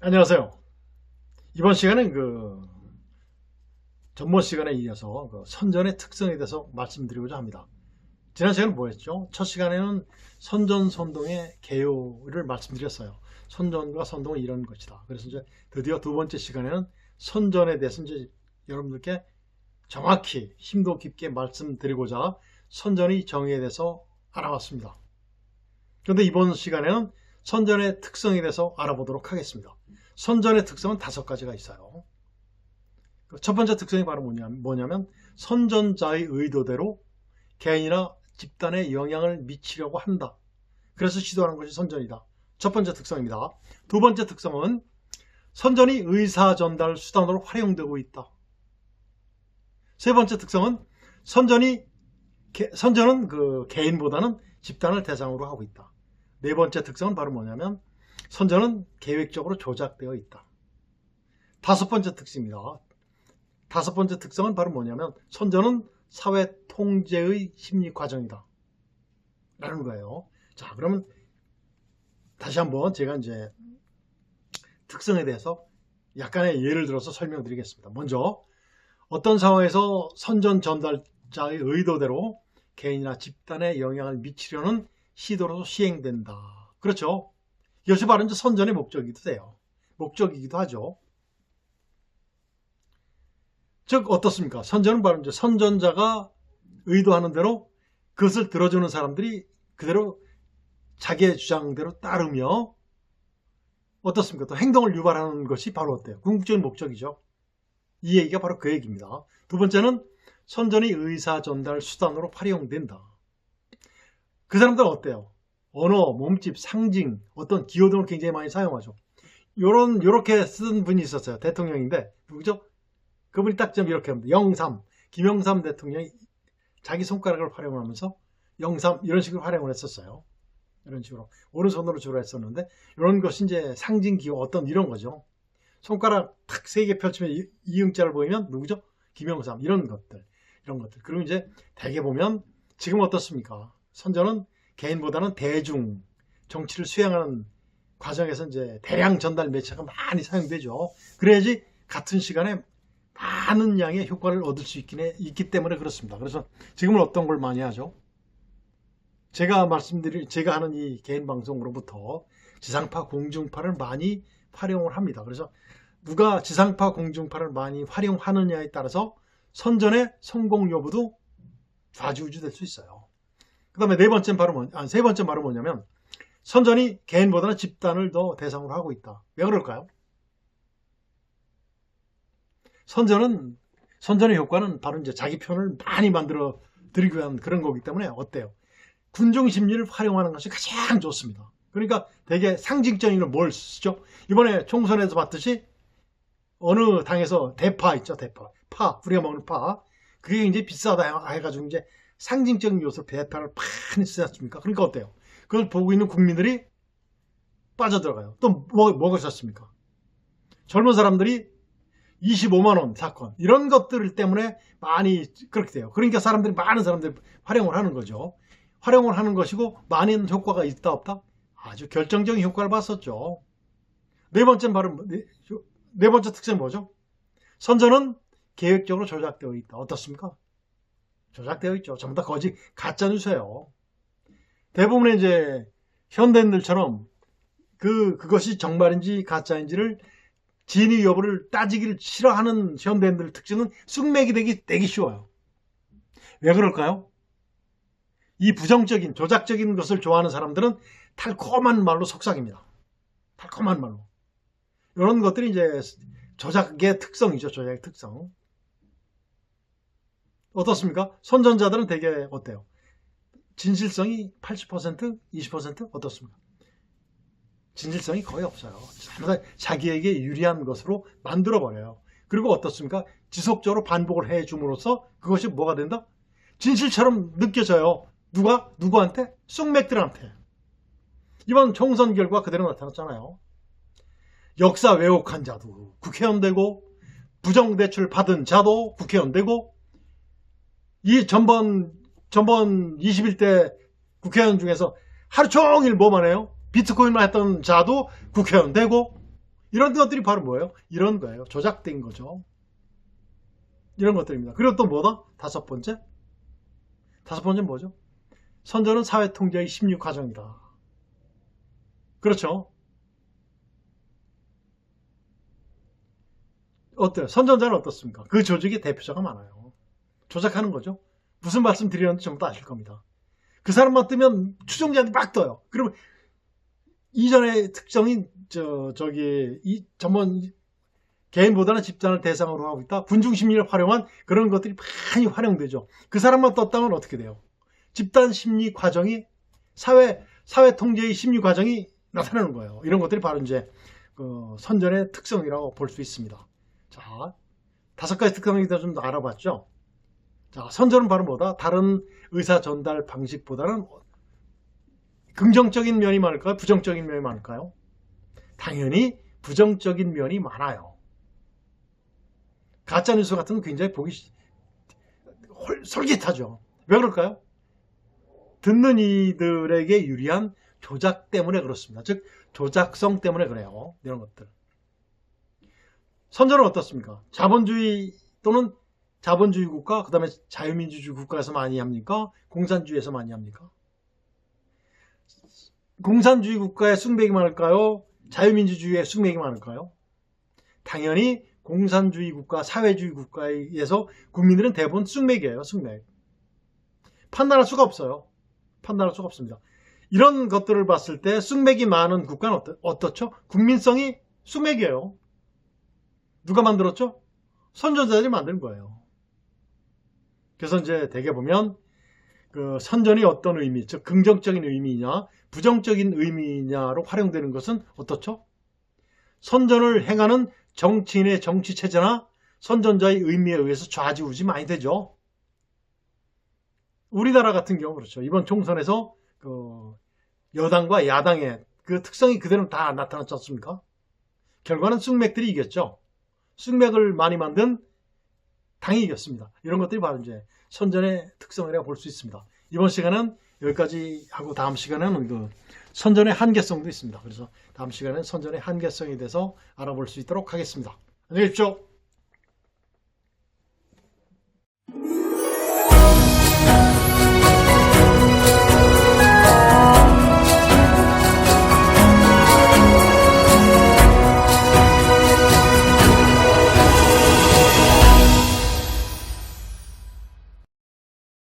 안녕하세요. 이번 시간은 전번 시간에 이어서 선전의 특성에 대해서 말씀드리고자 합니다. 지난 시간은 뭐였죠? 첫 시간에는 선전선동의 개요를 말씀드렸어요. 선전과 선동은 이런 것이다. 그래서 이제 드디어 두 번째 시간에는 선전에 대해서 이제 여러분들께 정확히 심도 깊게 말씀드리고자 선전의 정의에 대해서 알아봤습니다. 그런데 이번 시간에는 선전의 특성에 대해서 알아보도록 하겠습니다. 선전의 특성은 5가지가 있어요. 첫 번째 특성이 바로 뭐냐면 선전자의 의도대로 개인이나 집단에 영향을 미치려고 한다. 그래서 시도하는 것이 선전이다. 첫 번째 특성입니다. 두 번째 특성은 선전이 의사전달 수단으로 활용되고 있다. 세 번째 특성은 선전은 개인보다는 집단을 대상으로 하고 있다. 네 번째 특성은 바로 뭐냐면 선전은 계획적으로 조작되어 있다. 다섯 번째 특징입니다. 다섯 번째 특성은 바로 뭐냐면 선전은 사회 통제의 심리 과정이다 라는 거예요. 자, 그러면 다시 한번 제가 이제 특성에 대해서 약간의 예를 들어서 설명드리겠습니다. 먼저 어떤 상황에서 선전 전달자의 의도대로 개인이나 집단에 영향을 미치려는 시도로 시행된다. 그렇죠. 이것이 바로 이제 선전의 목적이기도 돼요. 목적이기도 하죠. 즉 어떻습니까? 선전은 바로 이제 선전자가 의도하는 대로 그것을 들어주는 사람들이 그대로 자기의 주장대로 따르며 어떻습니까? 또 행동을 유발하는 것이 바로 어때요? 궁극적인 목적이죠. 이 얘기가 바로 그 얘기입니다. 두 번째는 선전이 의사전달 수단으로 활용된다. 그 사람들은 어때요? 언어, 몸집, 상징, 어떤 기호 등을 굉장히 많이 사용하죠. 요렇게 쓴 분이 있었어요. 대통령인데 누구죠? 그분이 딱 좀 이렇게 합니다. 영삼, 김영삼 대통령이 자기 손가락을 활용하면서 영삼 이런 식으로 활용을 했었어요. 이런 식으로 오른손으로 주로 했었는데 이런 것이 이제 상징 기호 어떤 이런 거죠. 손가락 탁 3개 펼치면 이응자를 보이면 누구죠? 김영삼 이런 것들. 그리고 이제 대개 보면 지금 어떻습니까? 선전은 개인보다는 대중, 정치를 수행하는 과정에서 이제 대량 전달 매체가 많이 사용되죠. 그래야지 같은 시간에 많은 양의 효과를 얻을 수 있기 때문에 그렇습니다. 그래서 지금은 어떤 걸 많이 하죠? 제가 하는 이 개인 방송으로부터 지상파, 공중파를 많이 활용을 합니다. 그래서 누가 지상파, 공중파를 많이 활용하느냐에 따라서 선전의 성공 여부도 좌지우지 될 수 있어요. 그 다음에 세 번째 바로 뭐냐면 선전이 개인보다는 집단을 더 대상으로 하고 있다. 왜 그럴까요? 선전의 효과는 바로 이제 자기 편을 많이 만들어 드리기 위한 그런 거기 때문에 어때요? 군중 심리를 활용하는 것이 가장 좋습니다. 그러니까 되게 상징적인 걸 뭘 쓰죠? 이번에 총선에서 봤듯이 어느 당에서 대파 있죠, 대파. 우리가 먹는 파. 그게 이제 비싸다 해가지고 이제 상징적인 요소 대파를 많이 쓰지 않습니까? 그러니까 어때요? 그걸 보고 있는 국민들이 빠져들어가요. 또 뭐가 있었습니까? 젊은 사람들이 25만원 사건 이런 것들 때문에 많이 그렇게 돼요. 그러니까 많은 사람들이 활용을 하는 거죠. 활용을 하는 것이고 많은 효과가 있다 없다? 아주 결정적인 효과를 봤었죠. 네 번째 특징은 뭐죠? 선전은 계획적으로 조작되어 있다. 어떻습니까? 조작되어 있죠. 전부 다 가짜 뉴스예요. 대부분의 이제 현대인들처럼 그것이 정말인지 가짜인지를 진위 여부를 따지기를 싫어하는 현대인들 특징은 쑥맥이 되기 쉬워요. 왜 그럴까요? 이 부정적인 조작적인 것을 좋아하는 사람들은 달콤한 말로 속삭입니다. 달콤한 말로. 이런 것들이 이제 조작의 특성이죠. 조작의 특성. 어떻습니까? 선전자들은 되게 어때요? 진실성이 80%, 20% 어떻습니까? 진실성이 거의 없어요. 자기에게 유리한 것으로 만들어버려요. 그리고 어떻습니까? 지속적으로 반복을 해줌으로써 그것이 뭐가 된다? 진실처럼 느껴져요. 누구한테? 쑥맥들한테. 이번 총선 결과 그대로 나타났잖아요. 역사 왜곡한 자도 국회의원 되고 부정대출 받은 자도 국회의원 되고 이 전번 21대 국회의원 중에서 하루 종일 뭐만 해요? 비트코인만 했던 자도 국회의원 되고 이런 것들이 바로 뭐예요? 이런 거예요. 조작된 거죠. 이런 것들입니다. 그리고 또 뭐다? 다섯 번째 뭐죠? 선전은 사회통제의 16과정이다. 그렇죠. 어때요? 선전자는 어떻습니까? 그 조직의 대표자가 많아요. 조작하는 거죠. 무슨 말씀 드리는지 전부 다 아실 겁니다. 그 사람만 뜨면 추종자들이 막 떠요. 그러면 이전의 특정인 이 전문 개인보다는 집단을 대상으로 하고 있다. 군중 심리를 활용한 그런 것들이 많이 활용되죠. 그 사람만 떴다면 어떻게 돼요? 집단 심리 과정이 사회 통제의 심리 과정이 나타나는 거예요. 이런 것들이 바로 이제 선전의 특성이라고 볼 수 있습니다. 자, 5가지 특성에 대해서 좀 더 알아봤죠. 자, 선전은 바로 뭐다? 다른 의사 전달 방식보다는 긍정적인 면이 많을까요? 부정적인 면이 많을까요? 당연히 부정적인 면이 많아요. 가짜뉴스 같은 건 굉장히 보기 솔깃하죠. 왜 그럴까요? 듣는 이들에게 유리한 조작 때문에 그렇습니다. 즉 조작성 때문에 그래요. 이런 것들. 선전은 어떻습니까? 자본주의 또는 자본주의 국가, 그 다음에 자유민주주의 국가에서 많이 합니까? 공산주의에서 많이 합니까? 공산주의 국가의 숙맥이 많을까요? 자유민주주의의 숙맥이 많을까요? 당연히 공산주의 국가, 사회주의 국가에서 국민들은 대부분 숙맥이에요. 숙맥. 판단할 수가 없어요. 판단할 수가 없습니다. 이런 것들을 봤을 때 숙맥이 많은 국가는 어떻죠? 국민성이 숙맥이에요. 누가 만들었죠? 선전자들이 만든 거예요. 그래서 이제 대개 보면 그 선전이 어떤 의미, 즉 긍정적인 의미냐, 부정적인 의미냐로 활용되는 것은 어떻죠? 선전을 행하는 정치인의 정치체제나 선전자의 의미에 의해서 좌지우지 많이 되죠. 우리나라 같은 경우 그렇죠. 이번 총선에서 그 여당과 야당의 그 특성이 그대로 다 나타났지 않습니까? 결과는 숙맥들이 이겼죠. 숙맥을 많이 만든 당이 이겼습니다. 이런 것들이 바로 이제 선전의 특성이라고 볼 수 있습니다. 이번 시간은 여기까지 하고 다음 시간에는 그 선전의 한계성도 있습니다. 그래서 다음 시간에는 선전의 한계성에 대해서 알아볼 수 있도록 하겠습니다. 안녕히 계십시오.